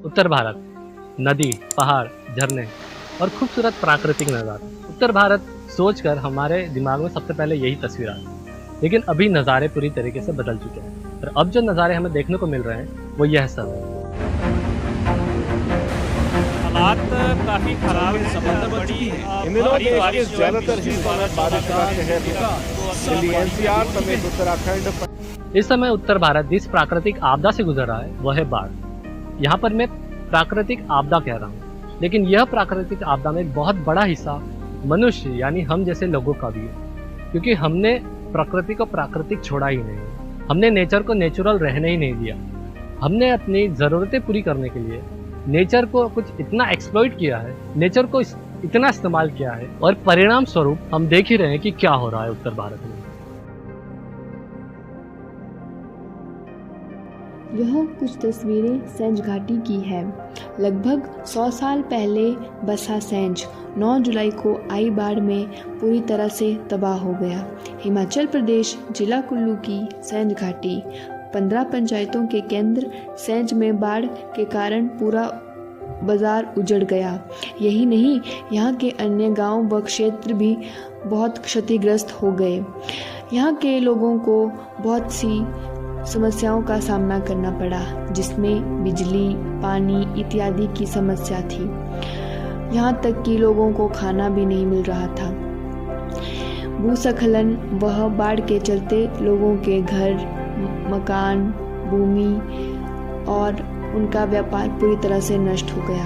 उत्तर भारत, नदी, पहाड़, झरने और खूबसूरत प्राकृतिक नज़ारे। उत्तर भारत सोचकर हमारे दिमाग में सबसे पहले यही तस्वीर आती है। लेकिन अभी नज़ारे पूरी तरीके से बदल चुके हैं और अब जो नज़ारे हमें देखने को मिल रहे हैं वो यह सब है। हालात काफी खराब है, समंदर बड़ी है। इन दिनों देश के ज्यादातर हिस्सों में बारिश का कहर है। दिल्ली एनसीआर समेत उत्तराखंड। इस समय उत्तर भारत जिस प्राकृतिक आपदा से गुजर रहा है वह है बाढ़। यहाँ पर मैं प्राकृतिक आपदा कह रहा हूँ, लेकिन यह प्राकृतिक आपदा में एक बहुत बड़ा हिस्सा मनुष्य यानी हम जैसे लोगों का भी है, क्योंकि हमने प्रकृति को प्राकृतिक छोड़ा ही नहीं। हमने नेचर को नेचुरल रहने ही नहीं दिया। हमने अपनी ज़रूरतें पूरी करने के लिए नेचर को कुछ इतना एक्सप्लॉइट किया है, नेचर को इतना इस्तेमाल किया है और परिणाम स्वरूप हम देख ही रहे हैं कि क्या हो रहा है उत्तर भारत में। यह कुछ तस्वीरें सेंज घाटी की है। लगभग 100 साल पहले बसा सेंज 9 जुलाई को आई बाढ़ में पूरी तरह से तबाह हो गया। हिमाचल प्रदेश जिला कुल्लू की सेंज घाटी 15 पंचायतों के केंद्र सेंज में बाढ़ के कारण पूरा बाजार उजड़ गया। यही नहीं, यहाँ के अन्य गांव व क्षेत्र भी बहुत क्षतिग्रस्त हो गए। यहाँ के लोगों को बहुत सी समस्याओं का सामना करना पड़ा, जिसमें बिजली, पानी इत्यादि की समस्या थी। यहाँ तक कि लोगों को खाना भी नहीं मिल रहा था। भूस्खलन वह बाढ़ के चलते लोगों के घर, मकान, भूमि और उनका व्यापार पूरी तरह से नष्ट हो गया।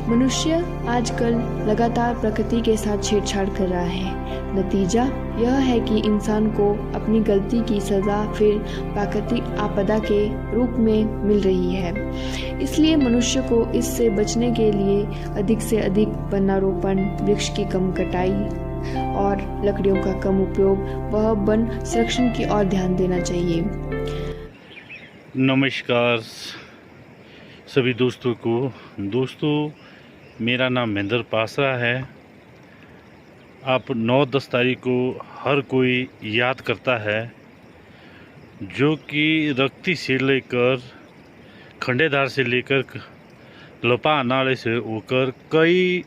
मनुष्य आजकल लगातार प्रकृति के साथ छेड़छाड़ कर रहा है। नतीजा यह है कि इंसान को अपनी गलती की सज़ा फिर प्राकृतिक आपदा के रूप में मिल रही है। इसलिए मनुष्य को इससे बचने के लिए अधिक से अधिक वनारोपण, वृक्ष की कम कटाई और लकड़ियों का कम उपयोग व वन संरक्षण की ओर ध्यान देना चाहिए। नमस्कार सभी दोस्तों को। दोस्तों, मेरा नाम महेंद्र पासरा है। आप 9-10 तारीख को हर कोई याद करता है, जो कि रक्ती से लेकर खंडेधार से लेकर लोपा नाले से होकर कई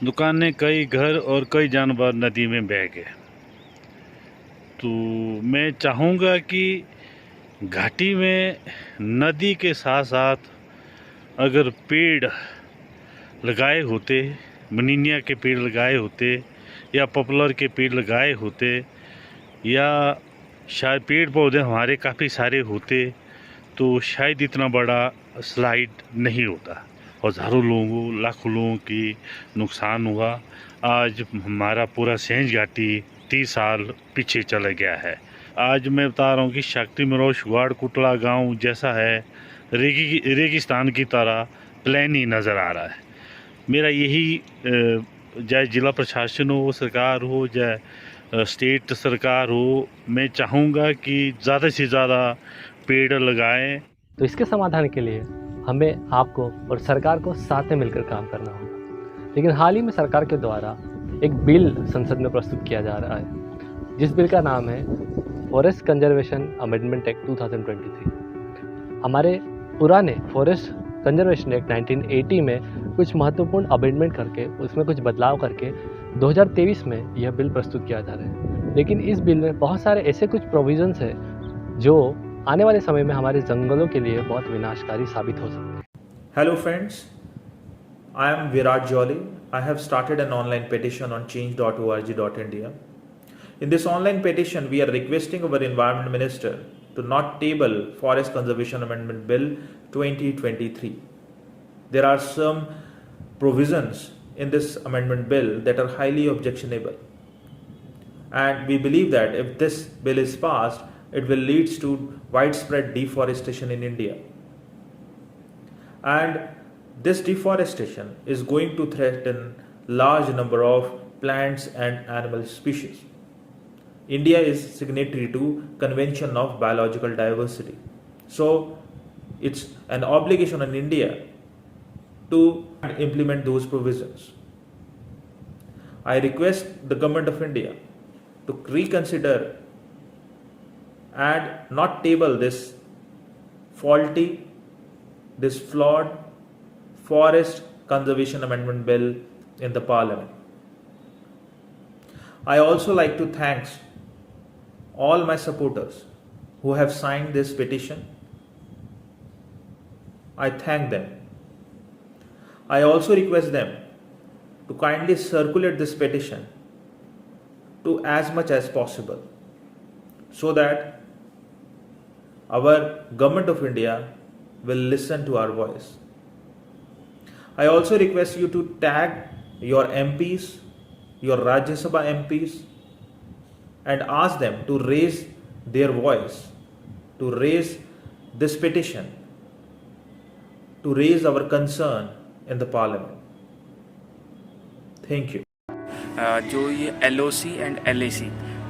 दुकानें, कई घर और कई जानवर नदी में बह गए। तो मैं चाहूँगा कि घाटी में नदी के साथ साथ अगर पेड़ लगाए होते, मनीनिया के पेड़ लगाए होते या पॉपुलर के पेड़ लगाए होते या शायद पेड़ पौधे हमारे काफ़ी सारे होते, तो शायद इतना बड़ा स्लाइड नहीं होता और हज़ारों लोगों, लाखों लोगों की नुकसान हुआ। आज हमारा पूरा सेंज घाटी 30 साल पीछे चला गया है। आज मैं बता रहा हूँ कि शक्ति मरोश वाड़ कुटला गांव जैसा है, रेगिस्तान की तरह प्लेन ही नज़र आ रहा है। मेरा यही चाहे जिला प्रशासन हो, सरकार हो, चाहे स्टेट सरकार हो, मैं चाहूँगा कि ज़्यादा से ज़्यादा पेड़ लगाएं। तो इसके समाधान के लिए हमें आपको और सरकार को साथ में मिलकर काम करना होगा। लेकिन हाल ही में सरकार के द्वारा एक बिल संसद में प्रस्तुत किया जा रहा है, जिस बिल का नाम है फॉरेस्ट कंजर्वेशन अमेंडमेंट एक्ट 2023। हमारे पुराने फॉरेस्ट कंजर्वेशन एक्ट 1980 में कुछ महत्वपूर्ण अमेंडमेंट करके, उसमें कुछ बदलाव करके 2023 में यह बिल प्रस्तुत किया जा रहा है। लेकिन इस बिल में बहुत सारे ऐसे कुछ प्रोविजंस हैं जो आने वाले समय में हमारे जंगलों के लिए बहुत विनाशकारी साबित हो सकते हैं। Hello friends, I am Virat Jolly. I have started an online petition on change.org.india. In this online petition, we are requesting our Environment Minister to not table Forest Conservation Amendment Bill 2023. There are some provisions in this amendment bill that are highly objectionable. And we believe that if this bill is passed, it will lead to widespread deforestation in India. And this deforestation is going to threaten large number of plants and animal species. India is signatory to Convention of Biological Diversity. So it's an obligation on India to implement those provisions. I request the government of India to reconsider and not table this faulty, this flawed Forest Conservation Amendment Bill in the Parliament. I also like to thank all my supporters who have signed this petition. I thank them. I also request them to kindly circulate this petition to as much as possible so that our government of India will listen to our voice. I also request you to tag your MPs, your Rajya Sabha MPs, and ask them to raise their voice, to raise this petition, to raise our concern in the Parliament. Thank you. जो ये LOC and LAC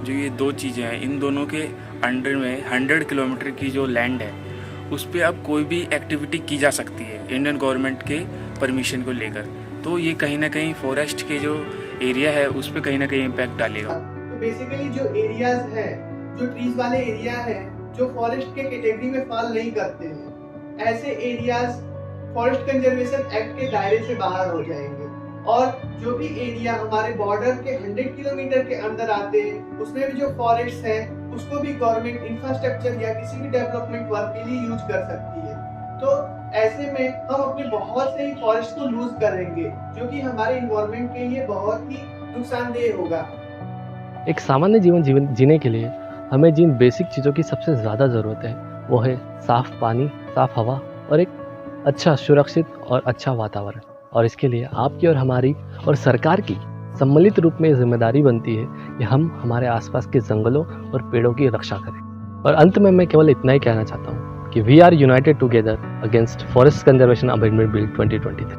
जो ये दो चीज़ें हैं, इन दोनों के under में 100 किलोमीटर की जो लैंड है उस पर अब कोई भी एक्टिविटी की जा सकती है इंडियन गवर्नमेंट के परमिशन को लेकर। तो ये कहीं ना कहीं फॉरेस्ट के जो एरिया है उस पर कहीं ना कहीं इम्पैक्ट डालेगा। तो बेसिकली जो एरियाज है, जो ट्रीज वाले एरिया है, जो फॉरेस्ट के कैटेगरी में फॉल नहीं करते हैं, ऐसे एरियाज फॉरेस्ट कंजर्वेशन एक्ट के दायरे से बाहर हो जाएंगे। और जो भी एरिया हमारे बॉर्डर के 100 किलोमीटर के अंदर आते हैं उसमें भी जो फॉरेस्ट है उसको भी गवर्नमेंट इंफ्रास्ट्रक्चर या किसी भी डेवलपमेंट वर्क के लिए यूज कर सकती है। तो ऐसे में हम अपने बहुत से ही फॉरेस्ट को लूज करेंगे जो कि हमारे इन्वायरमेंट के लिए बहुत ही नुकसानदेह होगा। एक सामान्य जीवन जीने के लिए हमें जिन बेसिक चीज़ों की सबसे ज़्यादा ज़रूरत है वो है साफ़ पानी, साफ़ हवा और एक अच्छा, सुरक्षित और अच्छा वातावरण। और इसके लिए आपकी और हमारी और सरकार की सम्मिलित रूप में जिम्मेदारी बनती है कि हम हमारे आसपास के जंगलों और पेड़ों की रक्षा करें। और अंत में मैं केवल इतना ही कहना चाहता हूँ कि we are united together against forest conservation amendment bill 2023।